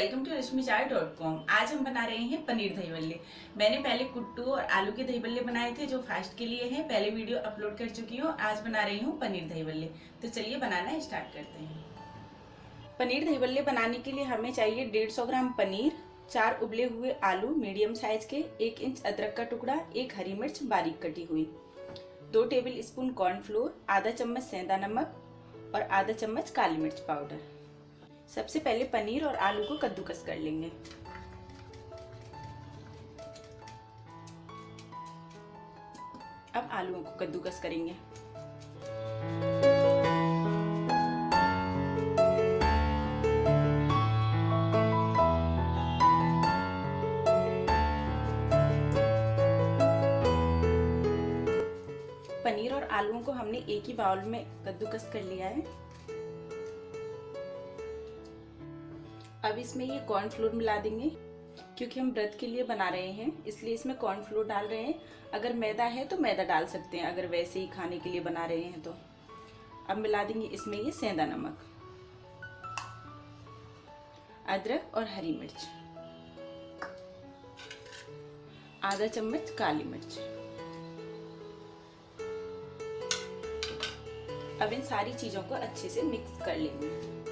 Welcome to रश्मिचार.com। आज हम बना रहे हैं पनीर दही बल्ले। मैंने पहले कुट्टू और आलू के दही बल्ले बनाए थे जो फास्ट के लिए हैं। पहले वीडियो अपलोड कर चुकी हूँ। आज बना रही हूँ पनीर दही बल्ले। तो चलिए बनाना स्टार्ट करते हैं। पनीर दही बल्ले बनाने के लिए हमें चाहिए 150 ग्राम पनीर, 4 उबले हुए आलू मीडियम साइज के, 1 इंच अदरक का टुकड़ा, 1 हरी मिर्च बारीक कटी हुई, 2 टेबल स्पून कॉर्नफ्लोर, आधा चम्मच सेंधा नमक और आधा चम्मच काली मिर्च पाउडर। सबसे पहले पनीर और आलू को कद्दूकस कर लेंगे। अब आलूओं को कद्दूकस करेंगे। पनीर और आलूओं को हमने एक ही बाउल में कद्दूकस कर लिया है। अब इसमें ये कॉर्नफ्लोर मिला देंगे। क्योंकि हम व्रत के लिए बना रहे हैं इसलिए इसमें कॉर्नफ्लोर डाल रहे हैं। अगर मैदा है तो मैदा डाल सकते हैं, अगर वैसे ही खाने के लिए बना रहे हैं तो। अब मिला देंगे इसमें ये सेंधा नमक, अदरक और हरी मिर्च, आधा चम्मच काली मिर्च। अब इन सारी चीजों को अच्छे से मिक्स कर लेंगे।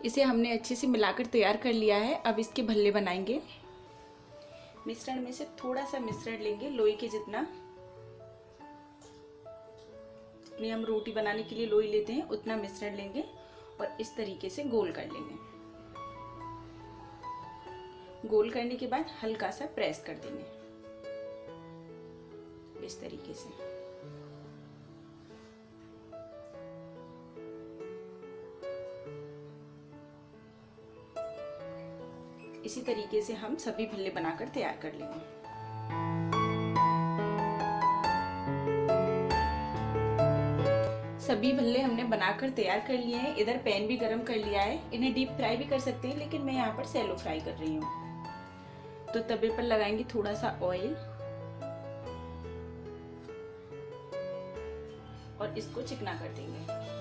इसे हमने अच्छे से मिलाकर तैयार कर लिया है। अब इसके भल्ले बनाएंगे। मिश्रण में से थोड़ा सा मिश्रण लेंगे, लोई के जितना। जितनी हम रोटी बनाने के लिए लोई लेते हैं उतना मिश्रण लेंगे और इस तरीके से गोल कर लेंगे। गोल करने के बाद हल्का सा प्रेस कर देंगे इस तरीके से। इसी तरीके से हम सभी भल्ले बनाकर तैयार कर लेंगे। सभी भल्ले हमने बनाकर तैयार कर लिए हैं। इधर पैन भी गरम कर लिया है। इन्हें डीप फ्राई भी कर सकते हैं लेकिन मैं यहाँ पर सैलो फ्राई कर रही हूँ। तो तवे पर लगाएंगे थोड़ा सा ऑयल और इसको चिकना कर देंगे।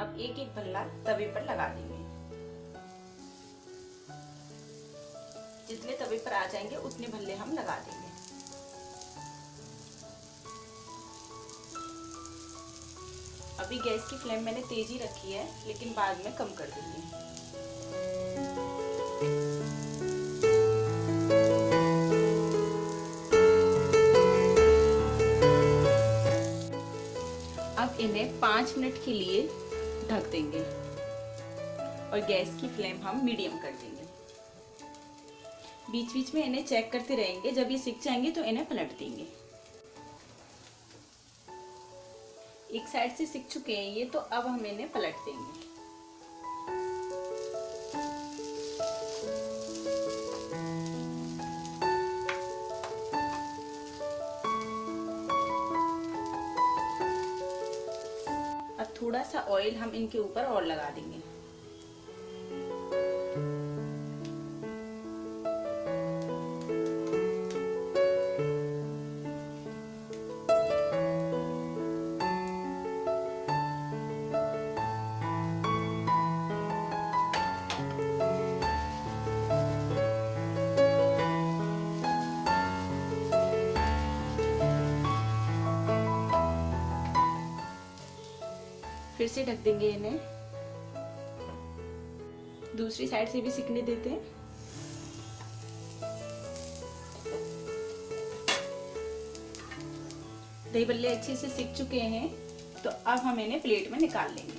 अब एक एक भल्ला तवे पर लगा देंगे। जितने तवे पर आ जाएंगे उतने भल्ले हम लगा देंगे। अभी गैस की फ्लेम मैंने तेज ही रखी है लेकिन बाद में कम कर दूंगी। अब इन्हें 5 मिनट के लिए ढक देंगे और गैस की फ्लेम हम मीडियम कर देंगे। बीच बीच में इन्हें चेक करते रहेंगे। जब ये सिक जाएंगे तो इन्हें पलट देंगे। एक साइड से सिक चुके हैं ये, तो अब हम इन्हें पलट देंगे। अब थोड़ा सा ऑयल हम इनके ऊपर और लगा देंगे। फिर से ढक देंगे इन्हें। दूसरी साइड से भी सिकने देते हैं। दही बल्ले अच्छे से सिक चुके हैं तो अब हम इन्हें प्लेट में निकाल लेंगे।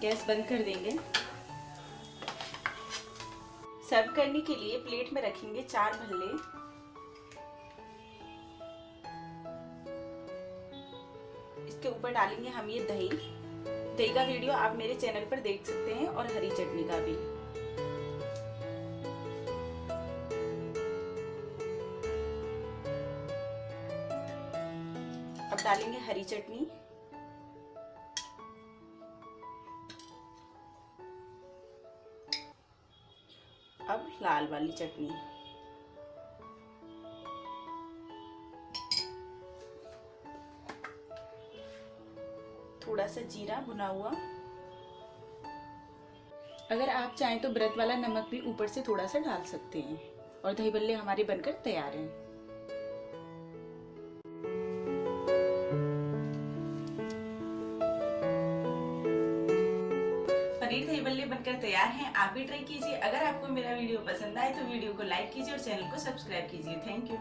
गैस बंद कर देंगे। सर्व करने के लिए प्लेट में रखेंगे 4 भल्ले। इसके ऊपर डालेंगे हम ये दही। दही का वीडियो आप मेरे चैनल पर देख सकते हैं और हरी चटनी का भी। अब डालेंगे हरी चटनी। अब लाल वाली चटनी। थोड़ा सा जीरा भुना हुआ। अगर आप चाहें तो व्रत वाला नमक भी ऊपर से थोड़ा सा डाल सकते हैं। और दही बल्ले हमारे बनकर तैयार हैं। पनीर दही बल्ले बनकर तैयार हैं। आप भी ट्राई कीजिए। अगर आपको मेरा वीडियो पसंद आए तो वीडियो को लाइक कीजिए और चैनल को सब्सक्राइब कीजिए। Thank you.